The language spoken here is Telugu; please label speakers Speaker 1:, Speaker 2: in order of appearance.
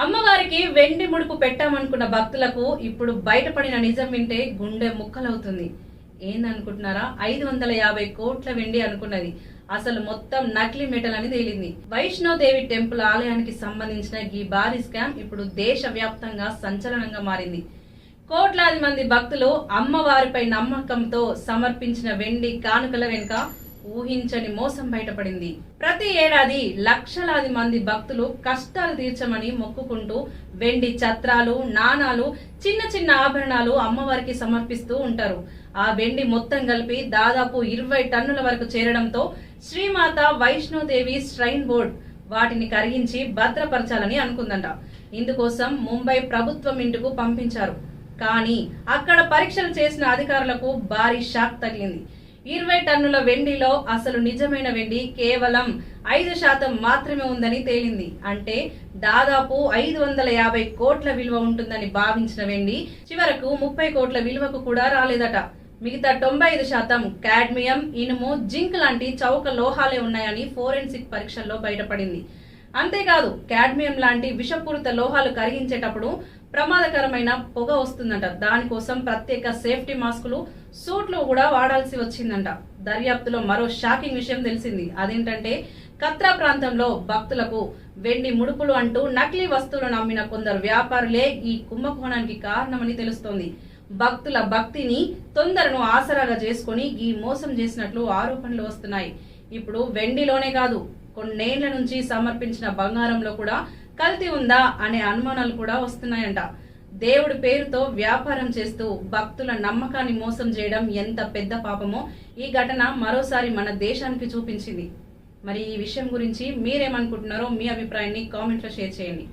Speaker 1: అమ్మవారికి వెండి ముడుపు పెట్టామనుకున్న భక్తులకు ఇప్పుడు బయటపడిన నిజం వింటే గుండె ముక్కలవుతుంది. ఏందనుకుంటున్నారా? 550 కోట్ల వెండి అనుకున్నది అసలు మొత్తం నకిలీ మెటల్ అని తేలింది. వైష్ణోదేవి టెంపుల్ ఆలయానికి సంబంధించిన ఈ భారీ స్కామ్ ఇప్పుడు దేశవ్యాప్తంగా సంచలనంగా మారింది. కోట్లాది మంది భక్తులు అమ్మవారిపై నమ్మకంతో సమర్పించిన వెండి కానుకల వెనుక ఊహించని మోసం బయటపడింది. ప్రతి ఏడాది లక్షలాది మంది భక్తులు కష్టాలు తీర్చమని మొక్కుకుంటూ వెండి ఛత్రాలు, నాణాలు, చిన్న చిన్న ఆభరణాలు అమ్మవారికి సమర్పిస్తూ ఉంటారు. ఆ వెండి మొత్తం కలిపి దాదాపు 20 టన్నుల వరకు చేరడంతో శ్రీమాత వైష్ణోదేవి శ్రైన్ బోర్డ్ వాటిని కరిగించి భద్రపరచాలని అనుకుందంట. ఇందుకోసం ముంబై ప్రభుత్వం ఇంటికి పంపించారు. కానీ అక్కడ పరీక్షలు చేసిన అధికారులకు భారీ షాక్ తగిలింది. 20 టన్నుల వెండిలో అసలు నిజమైన వెండి కేవలం 5% మాత్రమే ఉందని తేలింది. అంటే దాదాపు 550 కోట్ల విలువ ఉంటుందని భావించిన వెండి చివరకు 30 కోట్ల విలువకు కూడా రాలేదట. మిగతా 95% కాడ్మియం, ఇనుము, జింక్ లాంటి చౌక లోహాలే ఉన్నాయని ఫోరెన్సిక్ పరీక్షల్లో బయటపడింది. అంతేకాదు కాడ్మియం లాంటి విషపూరిత లోహాలు కరిగించేటప్పుడు ప్రమాదకరమైన పొగ వస్తుందంట. దానికోసం ప్రత్యేక సేఫ్టీ మాస్కులు, సూట్లు కూడా వాడాల్సి వచ్చిందంట. దర్యాప్తులో మరో షాకింగ్ విషయం తెలిసింది. అదేంటంటే కత్రా ప్రాంతంలో భక్తులకు వెండి ముడుపులు అంటూ నకిలీ వస్తువులను అమ్మిన కొందరు వ్యాపారులే ఈ కుంభకోణానికి కారణమని తెలుస్తోంది. భక్తుల భక్తిని, తొందరను ఆసరాగా చేసుకుని ఈ మోసం చేసినట్లు ఆరోపణలు వస్తున్నాయి. ఇప్పుడు వెండిలోనే కాదు, కొన్నేళ్ల నుంచి సమర్పించిన బంగారంలో కూడా కల్తీ ఉందా అనే అనుమానాలు కూడా వస్తున్నాయంట. దేవుడి పేరుతో వ్యాపారం చేస్తూ భక్తుల నమ్మకాన్ని మోసం చేయడం ఎంత పెద్ద పాపమో ఈ ఘటన మరోసారి మన దేశానికి చూపించింది. మరి ఈ విషయం గురించి మీరేమనుకుంటున్నారో మీ అభిప్రాయాన్ని కామెంట్లో షేర్ చేయండి.